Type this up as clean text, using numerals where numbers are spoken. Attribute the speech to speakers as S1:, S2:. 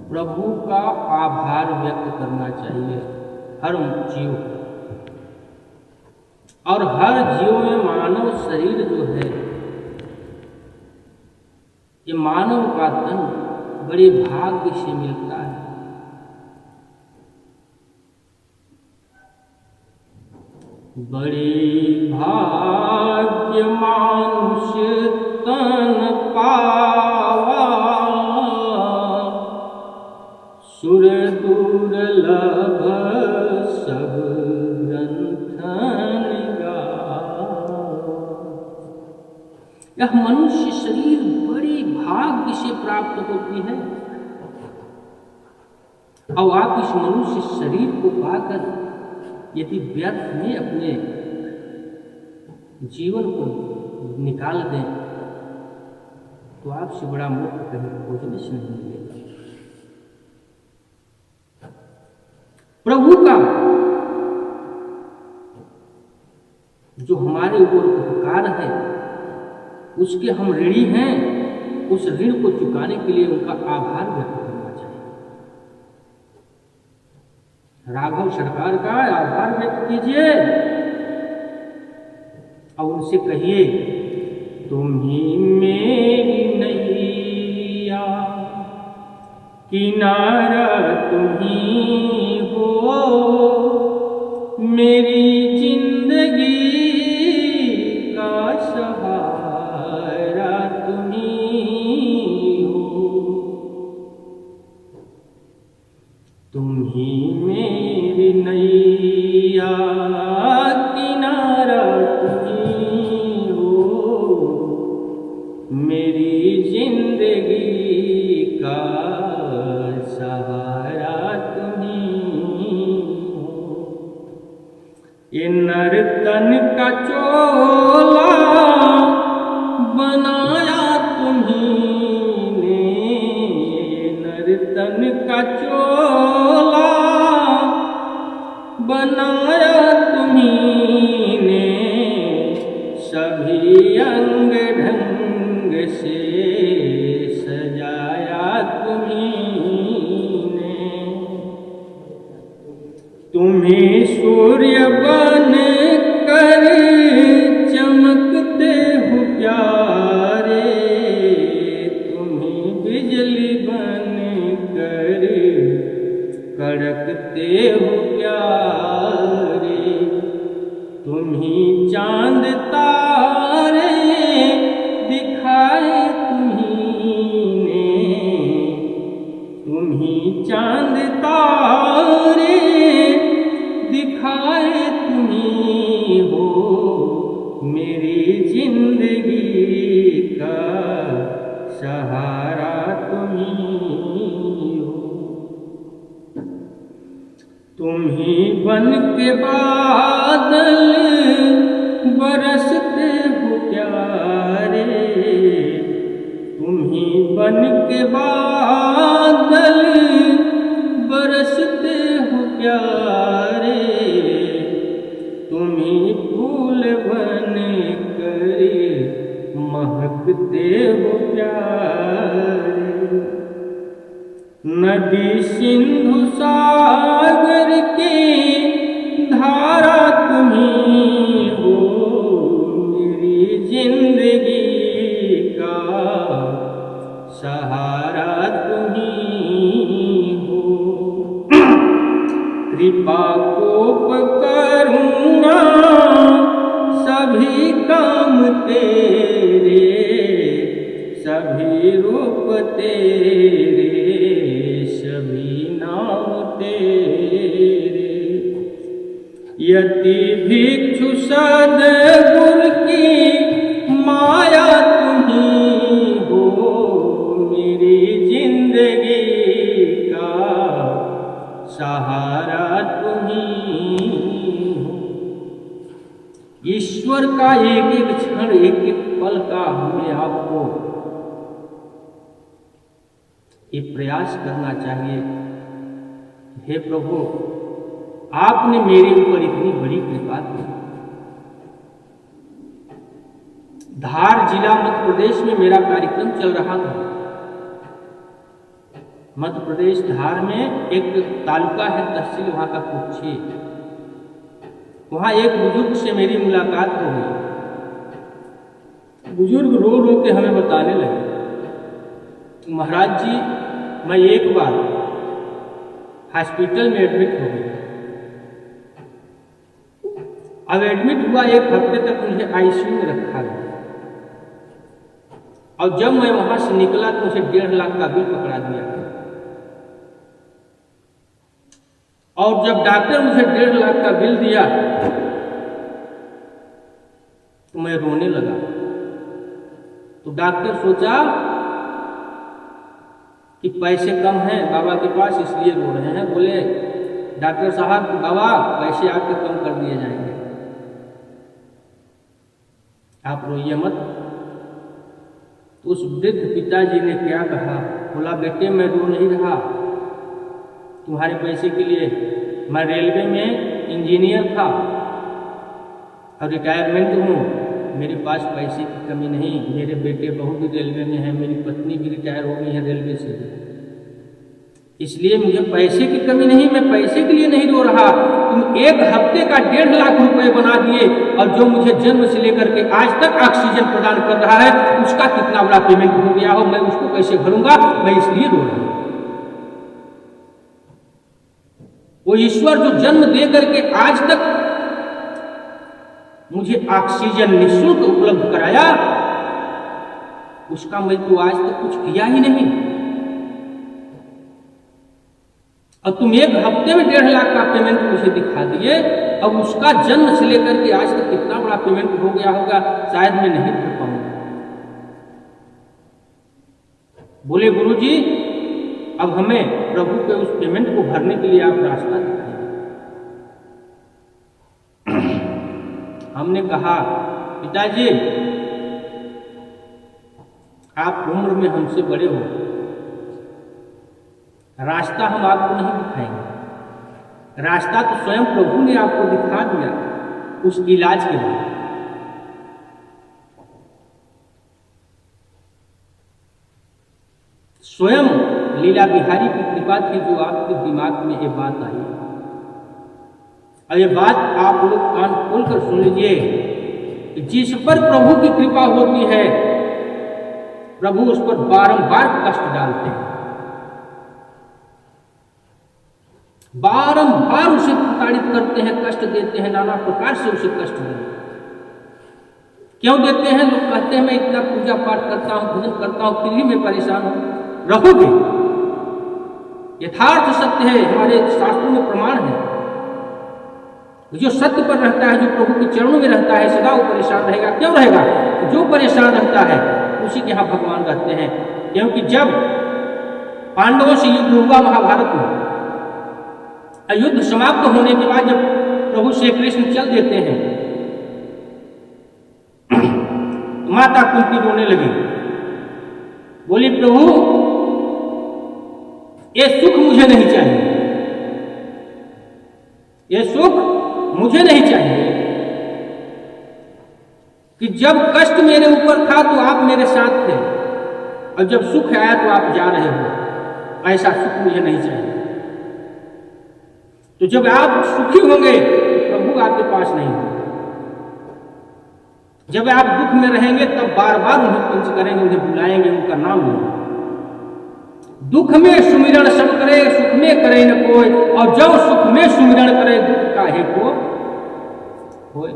S1: प्रभु का आभार व्यक्त करना चाहिए हर जीव को। और हर जीव में मानव शरीर जो है, ये मानव का तन बड़े भाग्य से मिलता है। बड़े भाग्य मानुष तन पावा, सुर दुर्लभ सब ग्रंथन गावा। यह मनुष्य शरीर बड़ी भाग्य से प्राप्त होती है। और आप इस मनुष्य शरीर को पाकर यदि व्यर्थ में अपने जीवन को निकाल दें तो आपसे बड़ा मुक्त कहीं खोजने से नहीं मिलेगा। प्रभु का जो हमारे ऊपर उपकार है उसके हम ऋणी हैं। उस ऋण को चुकाने के लिए उनका आभार व्यक्त करना चाहिए। राघव सरकार का आभार व्यक्त कीजिए और उनसे कहिए, तुम ही मेरी नैया, किनारा तुम ही हो, मेरी जिंदगी का सहारा तुम ही हो। तुम ही मेरी नैया, किनारा तुम ही हो, मेरी जिंदगी का सहारा तुम ही हो। ये नर्तन का चोला बनाया तुम्ही ने, नर्तन का चोला बनाया तुम्ही ने, सभी अंग ढंग से सजाया तुम्ही ने। तुम्हें सूर्य बन कर चमकते हो प्यारे, तुम्हें बिजली बन कर कड़कते हो प्यारे। तुम्हें चांद तारे दिखाए तुम्ही ने, तुम्हें चांद तारे दिखाए तुम्ही हो, मेरी जिंदगी का सहारा तुम्ही हो। तुम्ही बन के बादल बरसते हो प्यारे, तुम्ही बन के बादल बरसते हो प्यारे। तुम्ही फूल बन कर महकते हो प्यारे। नदी सिंधु सागर की धारा तुम्ही हो, मेरी जिंदगी का सहारा तुम्ही हो। कृपा कोप करुणा सभी काम तेरे, सभी रूप तेरे, सभी नाम तेरे। यति भिक्षु सद्गुरु की माया तुम्ही हो, मेरी जिंदगी का सहारा तुम्ही हो। ईश्वर का एक एक क्षण, एक एक पल का हमें आपको ये प्रयास करना चाहिए। हे प्रभु, आपने मेरे ऊपर इतनी बड़ी कृपा की। धार जिला मध्य प्रदेश में मेरा कार्यक्रम चल रहा था। मध्य प्रदेश धार में एक तालुका है, तहसील वहाँ का कुक्षी। वहाँ एक बुजुर्ग से मेरी मुलाकात हो गई। बुजुर्ग रो रो के हमें बताने लगे, महाराज जी मैं एक बार हॉस्पिटल में एडमिट हो गया। अब एडमिट हुआ, 1 हफ्ते तक मुझे आईसीयू में रखा गया, और जब मैं वहां से निकला तो मुझे 1.5 लाख का बिल पकड़ा दिया गया। और जब डॉक्टर मुझे 1.5 लाख का बिल दिया तो मैं रोने लगा। तो डॉक्टर सोचा कि पैसे कम हैं बाबा के पास इसलिए रो रहे हैं। बोले डॉक्टर साहब बाबा पैसे आपके कम कर दिए जाएंगे, आप रोइए मत। तो उस वृद्ध पिताजी ने क्या कहा, बोला बेटे मैं रो नहीं रहा तुम्हारे पैसे के लिए। मैं रेलवे में इंजीनियर था और रिटायरमेंट हूँ, मेरे पास पैसे की कमी नहीं। मेरे बेटे बहू भी रेलवे में है, मेरी पत्नी भी रिटायर हो गई है रेलवे से, इसलिए मुझे पैसे की कमी नहीं, मैं पैसे के लिए नहीं रो रहा। तुम 1 हफ्ते का 1.5 लाख रुपए बना दिए, और जो मुझे जन्म से लेकर के आज तक ऑक्सीजन प्रदान कर रहा है उसका कितना बड़ा पेमेंट हो गया हो, मैं उसको कैसे भरूंगा, मैं इसलिए रो रहा हूं। वो ईश्वर जो जन्म दे करके आज तक मुझे ऑक्सीजन निःशुल्क उपलब्ध कराया, उसका मैं तो आज तक कुछ किया ही नहीं। अब तुम 1 हफ्ते में 1.5 लाख का पेमेंट मुझे दिखा दिए, अब उसका जन्म से लेकर के आज तक कितना बड़ा पेमेंट हो गया होगा, शायद मैं नहीं कर पाऊंगा। बोले गुरुजी अब हमें प्रभु के उस पेमेंट को भरने के लिए आप रास्ता दिखाइए। हमने कहा पिताजी आप उम्र में हमसे बड़े हो, रास्ता हम आपको नहीं दिखाएंगे, रास्ता तो स्वयं प्रभु ने आपको दिखा दिया उस इलाज के बाद। स्वयं लीला बिहारी की कृपा थी जो आपके दिमाग में ये बात आई। और ये बात आप लोग कान खोलकर सुन लीजिए, जिस पर प्रभु की कृपा होती है प्रभु उस पर बारंबार कष्ट डालते हैं, बारंबार उसे प्रताड़ित करते हैं, कष्ट देते हैं, नाना प्रकार से उसे कष्ट देते हैं। क्यों देते हैं? लोग कहते हैं मैं इतना पूजा पाठ करता हूं, भजन करता हूं, फिर भी मैं परेशान हूं। रहोगे, यथार्थ सत्य है, हमारे शास्त्रों में प्रमाण है। जो सत्य पर रहता है, जो प्रभु के चरणों में रहता है, सदा वो परेशान रहेगा। क्यों रहेगा? जो परेशान रहता है उसी के यहाँ भगवान रहते हैं। क्योंकि जब पांडवों से युद्ध हुआ महाभारत में, युद्ध समाप्त होने के बाद जब प्रभु श्री कृष्ण चल देते हैं, माता कुंती रोने लगी, बोली प्रभु ये सुख मुझे नहीं चाहिए, ये सुख मुझे नहीं चाहिए कि जब कष्ट मेरे ऊपर था तो आप मेरे साथ थे, और जब सुख आया तो आप जा रहे हो। ऐसा सुख मुझे नहीं चाहिए। तो जब आप सुखी होंगे प्रभु आपके पास नहीं होंगे। जब आप दुख में रहेंगे तब बार बार उन्हें पंच करेंगे, उन्हें बुलाएंगे, उनका नाम लेंगे। दुख में सुमिरन सब करे, सुख में करे न कोई, और जब सुख में सुमिरन करे दुख काहे को होय।